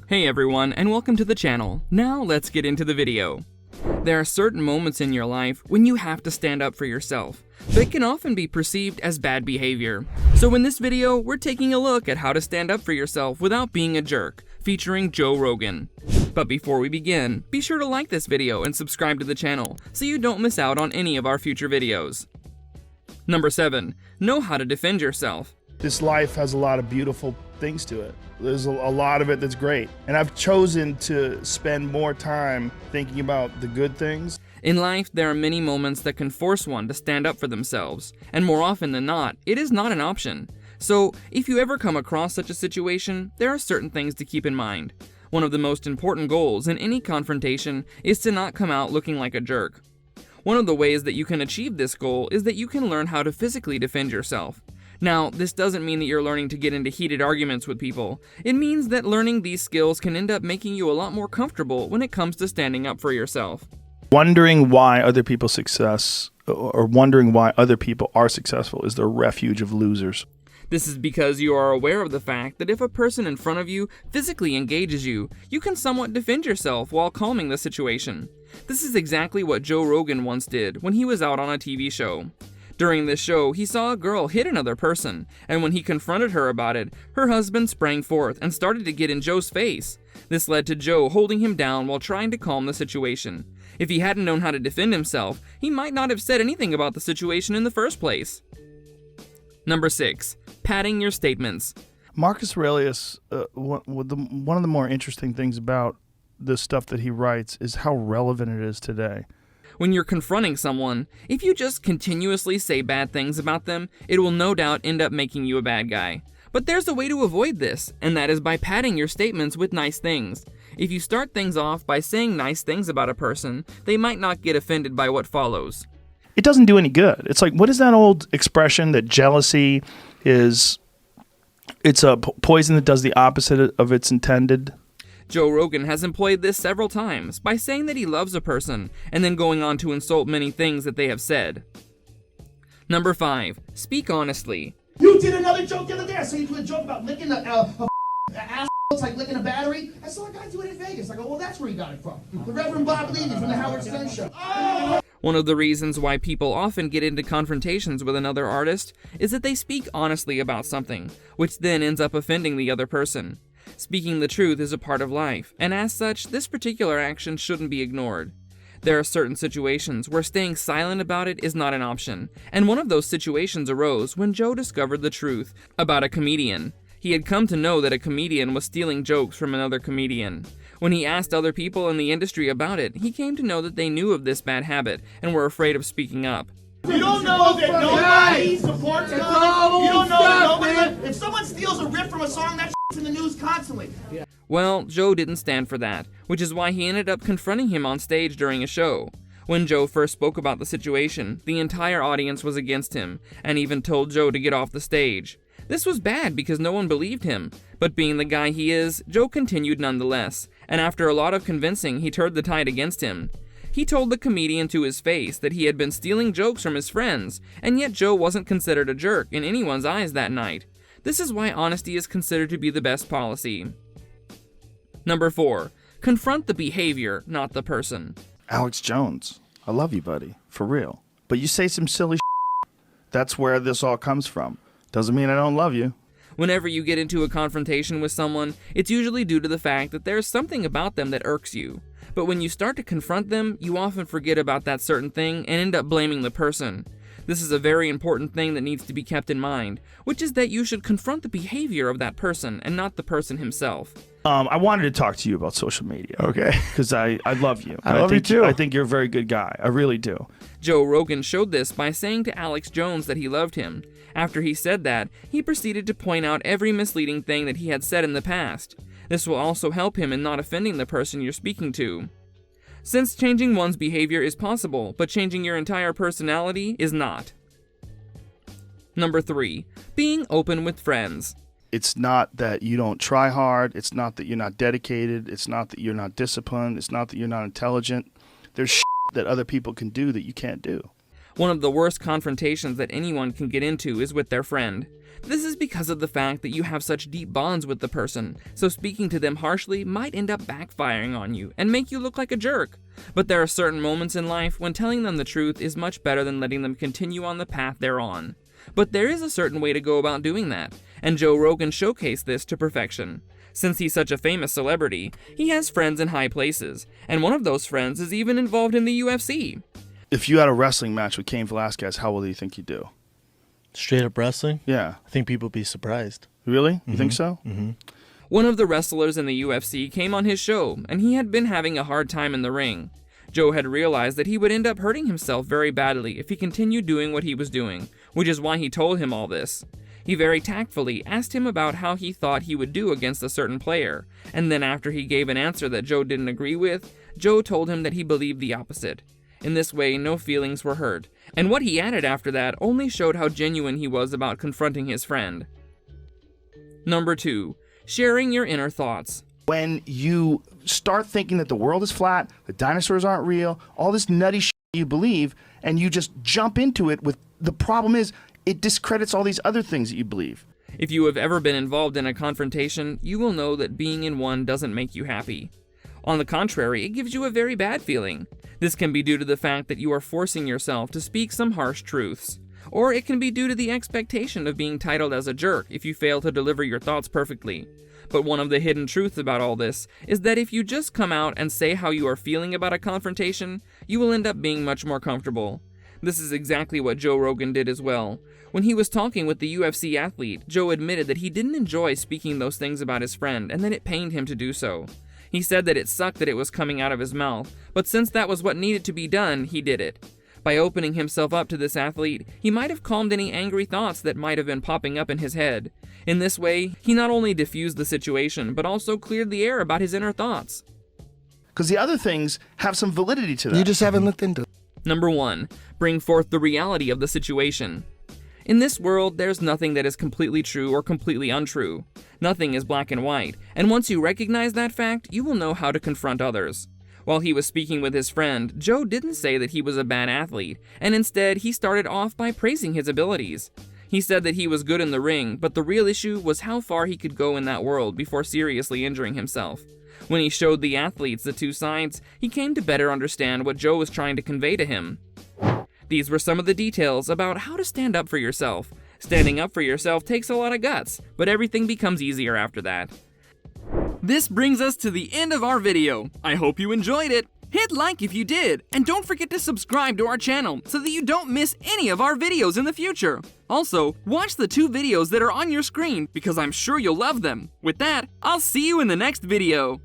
Hey everyone, and welcome to the channel. Now let's get into the video. There are certain moments in your life when you have to stand up for yourself, but it can often be perceived as bad behavior. So in this video, we're taking a look at how to stand up for yourself without being a jerk, featuring Joe Rogan. But before we begin, be sure to like this video and subscribe to the channel so you don't miss out on any of our future videos. Number 7. Know how to defend yourself. This life has a lot of beautiful things to it. There's a lot of it that's great. And I've chosen to spend more time thinking about the good things. In life, there are many moments that can force one to stand up for themselves, and more often than not, it is not an option. So, if you ever come across such a situation, there are certain things to keep in mind. One of the most important goals in any confrontation is to not come out looking like a jerk. One of the ways that you can achieve this goal is that you can learn how to physically defend yourself. Now, this doesn't mean that you're learning to get into heated arguments with people. It means that learning these skills can end up making you a lot more comfortable when it comes to standing up for yourself. Wondering why other people's success, or wondering why other people are successful, is the refuge of losers. This is because you are aware of the fact that if a person in front of you physically engages you, you can somewhat defend yourself while calming the situation. This is exactly what Joe Rogan once did when he was out on a TV show. During this show, he saw a girl hit another person, and when he confronted her about it, her husband sprang forth and started to get in Joe's face. This led to Joe holding him down while trying to calm the situation. If he hadn't known how to defend himself, he might not have said anything about the situation in the first place. Number 6. Padding your statements. Marcus Aurelius, one of the more interesting things about the stuff that he writes is how relevant it is today. When you're confronting someone, if you just continuously say bad things about them, it will no doubt end up making you a bad guy. But there's a way to avoid this, and that is by padding your statements with nice things. If you start things off by saying nice things about a person, they might not get offended by what follows. It doesn't do any good. It's like, what is that old expression that jealousy is, it's a poison that does the opposite of its intended? Joe Rogan has employed this several times by saying that he loves a person and then going on to insult many things that they have said. Number 5. Speak honestly. You did another joke the other day. I saw you do a joke about licking a ass. It's like licking a battery. I saw a guy do it in Vegas. I go, well, that's where he got it from. The Reverend Bob Levy from the Howard Stern Show. Oh! One of the reasons why people often get into confrontations with another artist is that they speak honestly about something, which then ends up offending the other person. Speaking the truth is a part of life, and as such, this particular action shouldn't be ignored. There are certain situations where staying silent about it is not an option, and one of those situations arose when Joe discovered the truth about a comedian. He had come to know that a comedian was stealing jokes from another comedian. When he asked other people in the industry about it, he came to know that they knew of this bad habit and were afraid of speaking up. You don't know that nobody supports comedy. You don't know that nobody. If someone steals a riff from a song, that shit's in the news constantly. Well, Joe didn't stand for that, which is why he ended up confronting him on stage during a show. When Joe first spoke about the situation, the entire audience was against him, and even told Joe to get off the stage. This was bad because no one believed him, but being the guy he is, Joe continued nonetheless, and after a lot of convincing, he turned the tide against him. He told the comedian to his face that he had been stealing jokes from his friends, and yet Joe wasn't considered a jerk in anyone's eyes that night. This is why honesty is considered to be the best policy. Number 4. Confront the behavior, not the person. Alex Jones, I love you, buddy, for real. But you say some silly shit. That's where this all comes from. Doesn't mean I don't love you. Whenever you get into a confrontation with someone, it's usually due to the fact that there's something about them that irks you. But when you start to confront them, you often forget about that certain thing and end up blaming the person. This is a very important thing that needs to be kept in mind, which is that you should confront the behavior of that person and not the person himself. I wanted to talk to you about social media, okay? Because I love you. I love you too. I think you're a very good guy. I really do. Joe Rogan showed this by saying to Alex Jones that he loved him. After he said that, he proceeded to point out every misleading thing that he had said in the past. This will also help him in not offending the person you're speaking to. Since changing one's behavior is possible, but changing your entire personality is not. Number 3. Being open with friends. It's not that you don't try hard. It's not that you're not dedicated. It's not that you're not disciplined. It's not that you're not intelligent. There's shit that other people can do that you can't do. One of the worst confrontations that anyone can get into is with their friend. This is because of the fact that you have such deep bonds with the person, so speaking to them harshly might end up backfiring on you and make you look like a jerk. But there are certain moments in life when telling them the truth is much better than letting them continue on the path they're on. But there is a certain way to go about doing that, and Joe Rogan showcased this to perfection. Since he's such a famous celebrity, he has friends in high places, and one of those friends is even involved in the UFC. If you had a wrestling match with Cain Velasquez, how well do you think you'd do? Straight up wrestling? Yeah. I think people would be surprised. Really? You think so? Mm-hmm. One of the wrestlers in the UFC came on his show, and he had been having a hard time in the ring. Joe had realized that he would end up hurting himself very badly if he continued doing what he was doing, which is why he told him all this. He very tactfully asked him about how he thought he would do against a certain player, and then after he gave an answer that Joe didn't agree with, Joe told him that he believed the opposite. In this way, no feelings were hurt, and what he added after that only showed how genuine he was about confronting his friend. Number 2. Sharing your inner thoughts. When you start thinking that the world is flat, the dinosaurs aren't real, all this nutty shit you believe, and you just jump into it with, the problem is, it discredits all these other things that you believe. If you have ever been involved in a confrontation, you will know that being in one doesn't make you happy. On the contrary, it gives you a very bad feeling. This can be due to the fact that you are forcing yourself to speak some harsh truths. Or it can be due to the expectation of being titled as a jerk if you fail to deliver your thoughts perfectly. But one of the hidden truths about all this is that if you just come out and say how you are feeling about a confrontation, you will end up being much more comfortable. This is exactly what Joe Rogan did as well. When he was talking with the UFC athlete, Joe admitted that he didn't enjoy speaking those things about his friend and that it pained him to do so. He said that it sucked that it was coming out of his mouth, but since that was what needed to be done, he did it. By opening himself up to this athlete, he might have calmed any angry thoughts that might have been popping up in his head. In this way, he not only diffused the situation, but also cleared the air about his inner thoughts. Because the other things have some validity to them. You just haven't looked into it. Number 1. Bring forth the reality of the situation. In this world, there's nothing that is completely true or completely untrue. Nothing is black and white, and once you recognize that fact, you will know how to confront others. While he was speaking with his friend, Joe didn't say that he was a bad athlete, and instead he started off by praising his abilities. He said that he was good in the ring, but the real issue was how far he could go in that world before seriously injuring himself. When he showed the athletes the two sides, he came to better understand what Joe was trying to convey to him. These were some of the details about how to stand up for yourself. Standing up for yourself takes a lot of guts, but everything becomes easier after that. This brings us to the end of our video. I hope you enjoyed it. Hit like if you did, and don't forget to subscribe to our channel so that you don't miss any of our videos in the future. Also, watch the 2 videos that are on your screen because I'm sure you'll love them. With that, I'll see you in the next video.